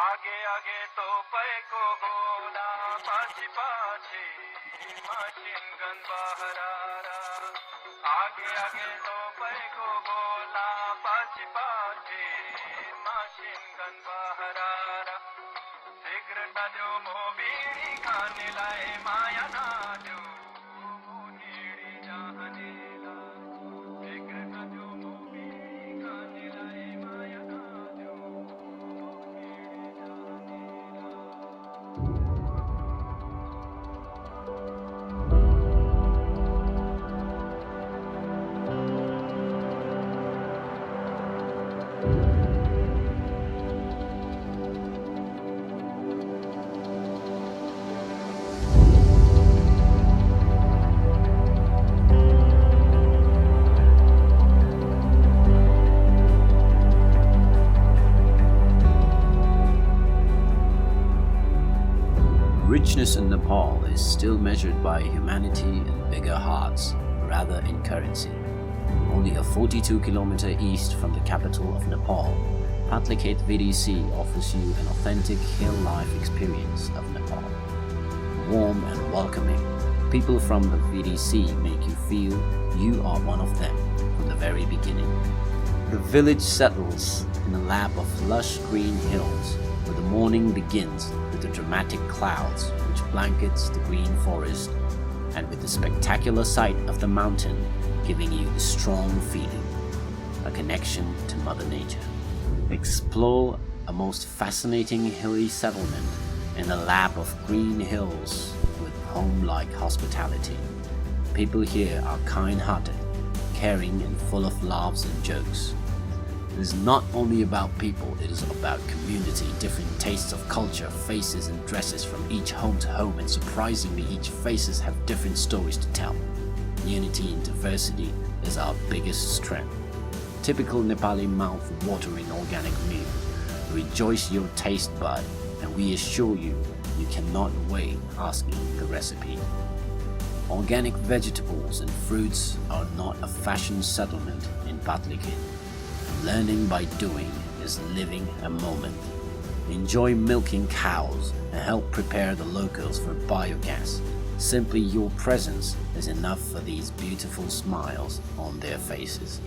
आगे आगे तोपैको गोला पछि पछि मसिन गन बहरारा आगे आगे तोपैको गोला पछि पछि मसिन गन बहरारा सिगरेट जो मोबिडी खानेलाई माया नाड्यो मोहिडी जानेला सिगरेट जो मोबिडी खानेलाई माया नाड्यो मोहिडी जानेला। Richness in Nepal is still measured by humanity and bigger hearts, rather in currency. Only a 42-kilometer east from the capital of Nepal, Patlekhet VDC offers you an authentic hill life experience of Nepal. Warm and welcoming, people from the VDC make you feel you are one of them from the very beginning. The village settles in a lap of lush green hills where the morning begins with the dramatic clouds which blankets the green forest and with the spectacular sight of the mountain giving you the strong feeling, a connection to Mother Nature. Explore a most fascinating hilly settlement in a lap of green hills with home-like hospitality. People here are kind-hearted, caring and full of laughs and jokes. It is not only about people, it is about community, different tastes of culture, faces and dresses from each home to home, and surprisingly each faces have different stories to tell. Unity in diversity is our biggest strength. Typical Nepali mouth-watering organic meal. Rejoice your taste bud, and we assure you, you cannot wait asking the recipe. Organic vegetables and fruits are not a fashion settlement in Patlekhet. Learning by doing is living a moment. Enjoy milking cows and help prepare the locals for biogas. Simply your presence is enough for these beautiful smiles on their faces.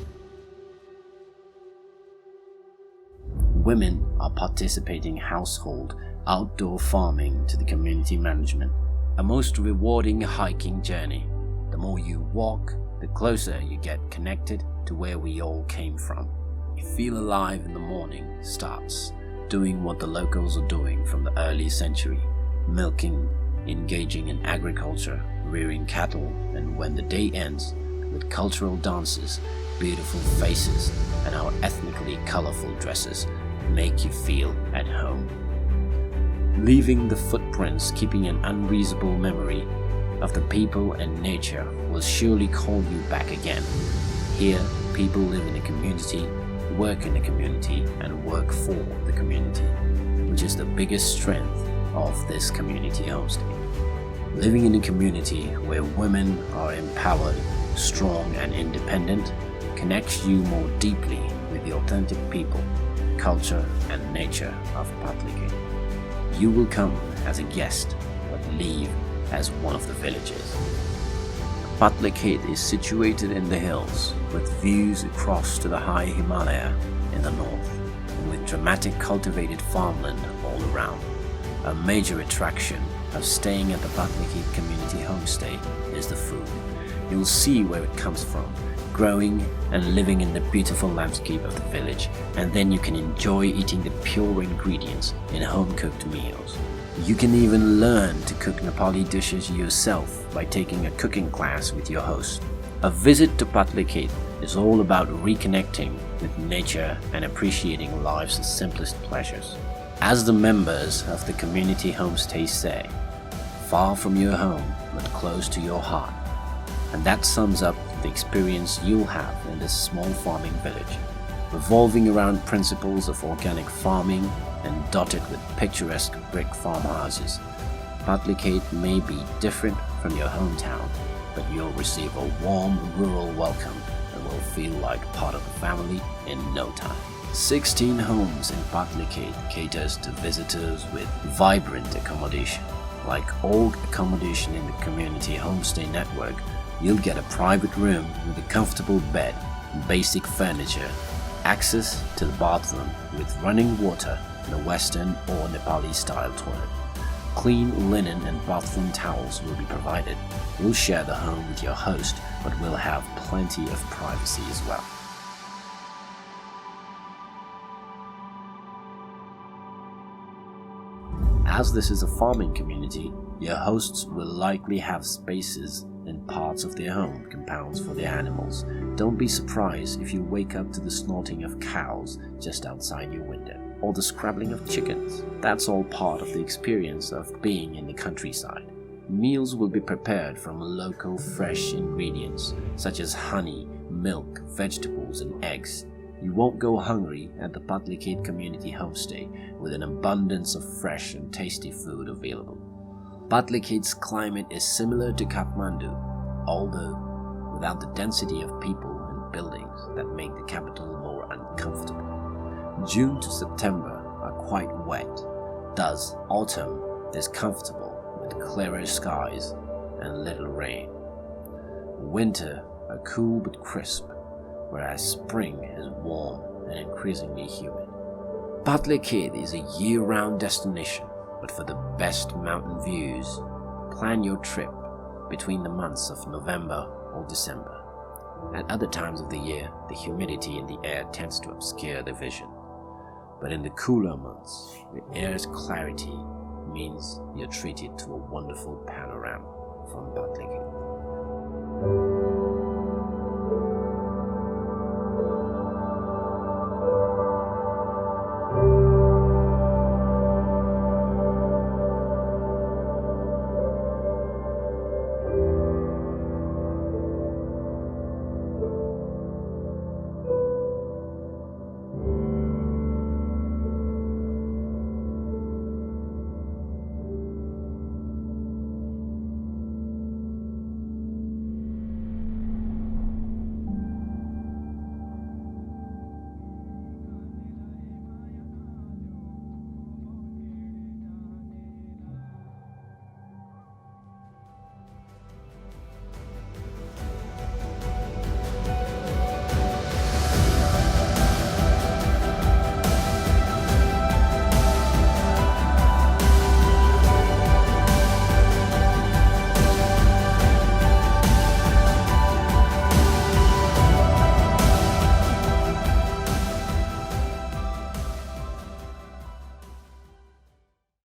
Women are participating household outdoor farming to the community management. A most rewarding hiking journey. The more you walk, the closer you get connected to where we all came from. You feel alive in the morning starts, doing what the locals are doing from the early century, milking, engaging in agriculture, rearing cattle, and when the day ends with cultural dances, beautiful faces, and our ethnically colorful dresses make you feel at home. Leaving the footprints, keeping an unreasonable memory of the people and nature will surely call you back again. Here, people live in a community, work in the community, and work for the community, which is the biggest strength of this community homestay. Living in a community where women are empowered, strong and independent connects you more deeply with the authentic people, culture and nature of Patlekhet. You will come as a guest but leave as one of the villagers. Patlekhet is situated in the hills with views across to the high Himalaya in the north and with dramatic cultivated farmland all around. A major attraction of staying at the Patlekhet Community Homestay is the food. You'll see where it comes from, growing and living in the beautiful landscape of the village, and then you can enjoy eating the pure ingredients in home-cooked meals. You can even learn to cook Nepali dishes yourself by taking a cooking class with your host. A visit to Patlekhet is all about reconnecting with nature and appreciating life's simplest pleasures. As the members of the community homestay say, far from your home but close to your heart. And that sums up the experience you'll have in this small farming village, revolving around principles of organic farming and dotted with picturesque brick farmhouses. Patlekhet may be different from your hometown, but you'll receive a warm rural welcome that will you'll feel like part of the family in no time. 16 homes in Patlekhet caters to visitors with vibrant accommodation. Like all accommodation in the community homestay network, you'll get a private room with a comfortable bed, basic furniture, access to the bathroom with running water and a Western or Nepali style toilet. Clean linen and bathroom towels will be provided. You'll share the home with your host, but will have plenty of privacy as well. As this is a farming community, your hosts will likely have spaces in parts of their home compounds for their animals. Don't be surprised if you wake up to the snorting of cows just outside your window, or the scrabbling of chickens. That's all part of the experience of being in the countryside. Meals will be prepared from local fresh ingredients such as honey, milk, vegetables and eggs. You won't go hungry at the Patlekhet Community Homestay with an abundance of fresh and tasty food available. Patlekhet's climate is similar to Kathmandu, although without the density of people and buildings that make the capital more uncomfortable. June to September are quite wet, thus autumn is comfortable with clearer skies and little rain. Winter are cool but crisp, whereas spring is warm and increasingly humid. Patlekhet is a year-round destination, but for the best mountain views, plan your trip between the months of November or December. At other times of the year, the humidity in the air tends to obscure the vision. But in the cooler months, the air's clarity means you're treated to a wonderful panorama from Patlekhet.